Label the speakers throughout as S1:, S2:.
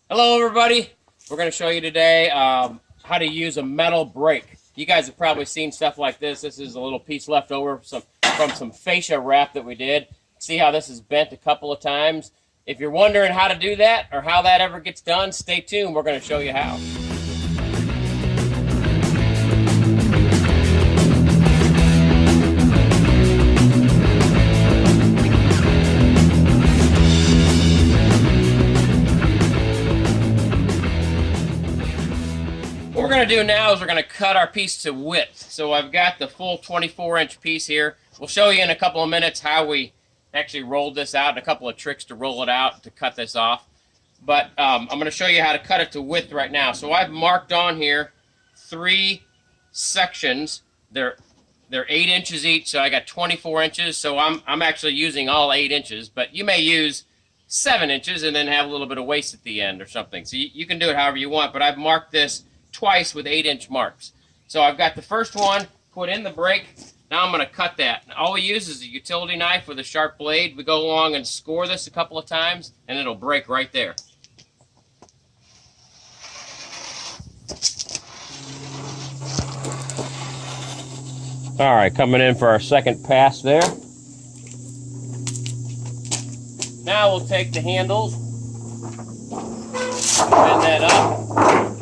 S1: Hello everybody, we're going to show you today how to use a metal brake. You guys have probably seen stuff like this. This is a little piece left over from some fascia wrap that we did. See how this is bent a couple of times? If you're wondering how to do that or how that ever gets done, stay tuned. We're going to show you how. What we're going to do now is we're going to cut our piece to width. So I've got the full 24-inch piece here. We'll show you in a couple of minutes how we actually rolled this out and a couple of tricks to roll it out to cut this off. But I'm going to show you how to cut it to width right now. So I've marked on here 3 sections. They're 8 inches each, so I got 24 inches. So I'm actually using all 8 inches, but you may use 7 inches and then have a little bit of waste at the end or something. So you can do it however you want, but I've marked this twice with 8-inch marks. So I've got the first one put in the brake. Now I'm going to cut that. All we use is a utility knife with a sharp blade. We go along and score this a couple of times, and it'll break right there. All right, coming in for our second pass there. Now we'll take the handles, bend that up,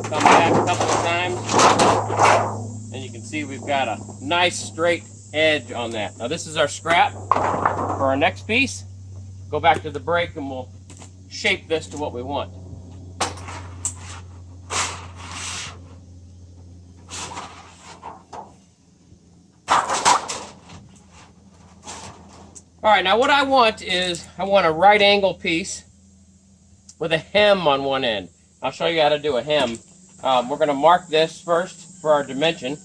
S1: come back a couple of times, and you can see we've got a nice straight edge on that. Now this is our scrap for our next piece. Go back to the brake and we'll shape this to what we want. All right, now what I want is I want a right angle piece with a hem on one end. I'll show you how to do a hem. We're going to mark this first for our dimension.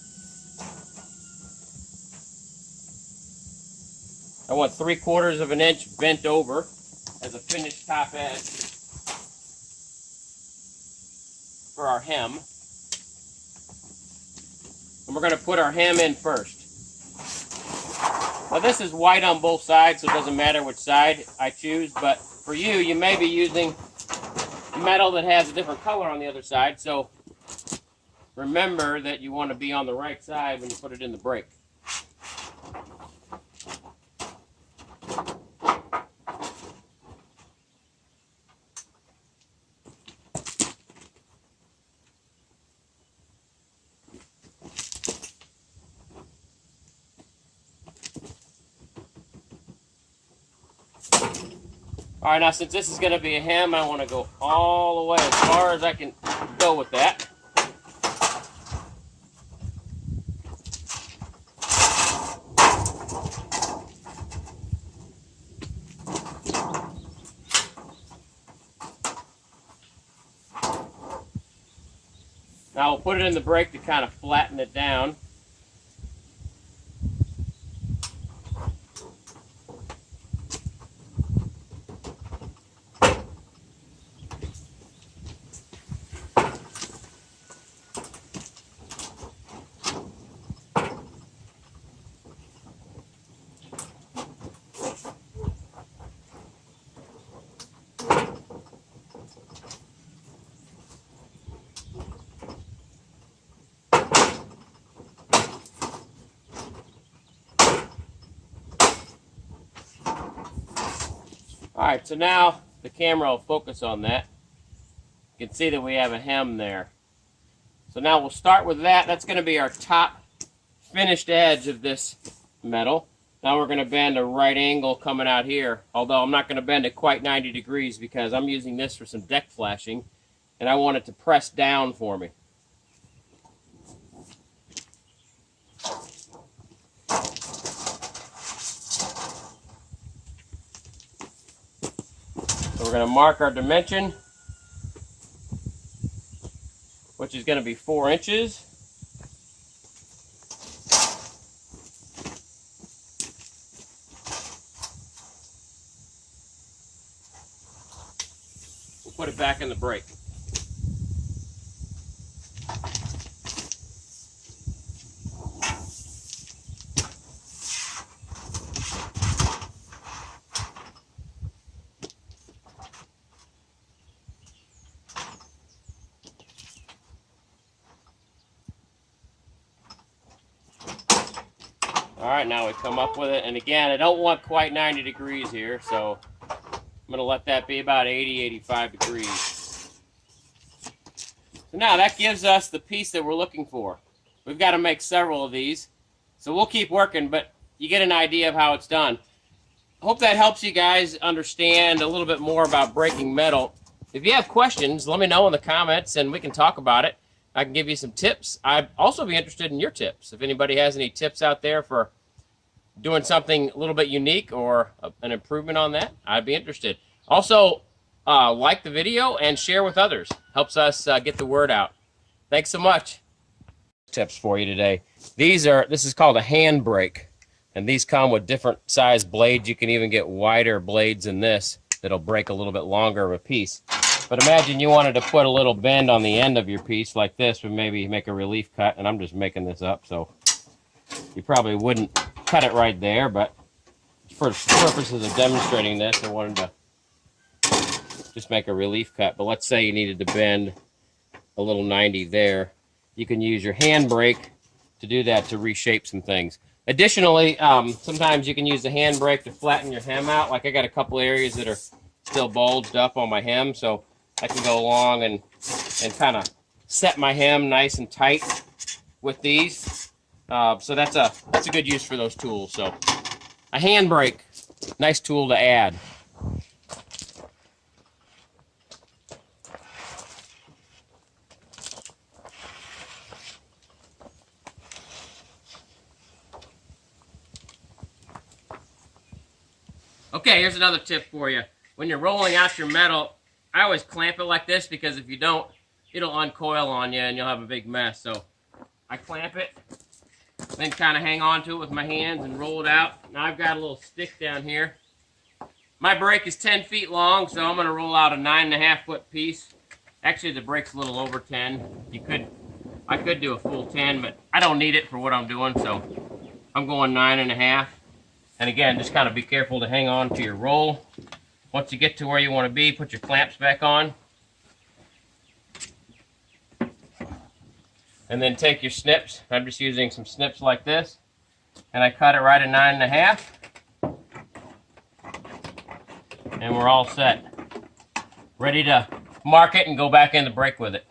S1: I want 3/4 of an inch bent over as a finished top edge for our hem. And we're going to put our hem in first. Now this is white on both sides, so it doesn't matter which side I choose, but for you, you may be using metal that has a different color on the other side, so remember that you want to be on the right side when you put it in the brake. All right, now since this is going to be a hem, I want to go all the way as far as I can go with that. Now we'll put it in the brake to kind of flatten it down. Alright, so now the camera will focus on that. You can see that we have a hem there. So now we'll start with that. That's going to be our top finished edge of this metal. Now we're going to bend a right angle coming out here, although I'm not going to bend it quite 90 degrees because I'm using this for some deck flashing, and I want it to press down for me. So we're going to mark our dimension, which is going to be 4 inches. We'll put it back in the brake. All right, now we come up with it. And again, I don't want quite 90 degrees here, so I'm going to let that be about 80, 85 degrees. So now that gives us the piece that we're looking for. We've got to make several of these. So we'll keep working, but you get an idea of how it's done. I hope that helps you guys understand a little bit more about breaking metal. If you have questions, let me know in the comments and we can talk about it. I can give you some tips. I'd also be interested in your tips. If anybody has any tips out there for doing something a little bit unique or an improvement on that, I'd be interested. Also, like the video and share with others. Helps us get the word out. Thanks so much. Tips for you today. This is called a hand brake, and these come with different size blades. You can even get wider blades than this that'll break a little bit longer of a piece. But imagine you wanted to put a little bend on the end of your piece like this, and maybe make a relief cut, and I'm just making this up, so you probably wouldn't cut it right there, but for purposes of demonstrating this, I wanted to just make a relief cut. But let's say you needed to bend a little 90 there. You can use your hand brake to do that, to reshape some things. Additionally, sometimes you can use the hand brake to flatten your hem out. Like I got a couple areas that are still bulged up on my hem, so I can go along and kind of set my hem nice and tight with these. So that's a good use for those tools. So a hand brake, nice tool to add. Okay, here's another tip for you. When you're rolling out your metal, I always clamp it like this, because if you don't, it'll uncoil on you and you'll have a big mess. So I clamp it, then kind of hang on to it with my hands and roll it out. Now I've got a little stick down here. My brake is 10 feet long, so I'm going to roll out a 9.5 foot piece. Actually, the brake's a little over 10. I could do a full 10, but I don't need it for what I'm doing, so I'm going 9.5. And again, just kind of be careful to hang on to your roll. Once you get to where you want to be, put your clamps back on. And then take your snips. I'm just using some snips like this. And I cut it right at 9.5. And we're all set. Ready to mark it and go back in the brake with it.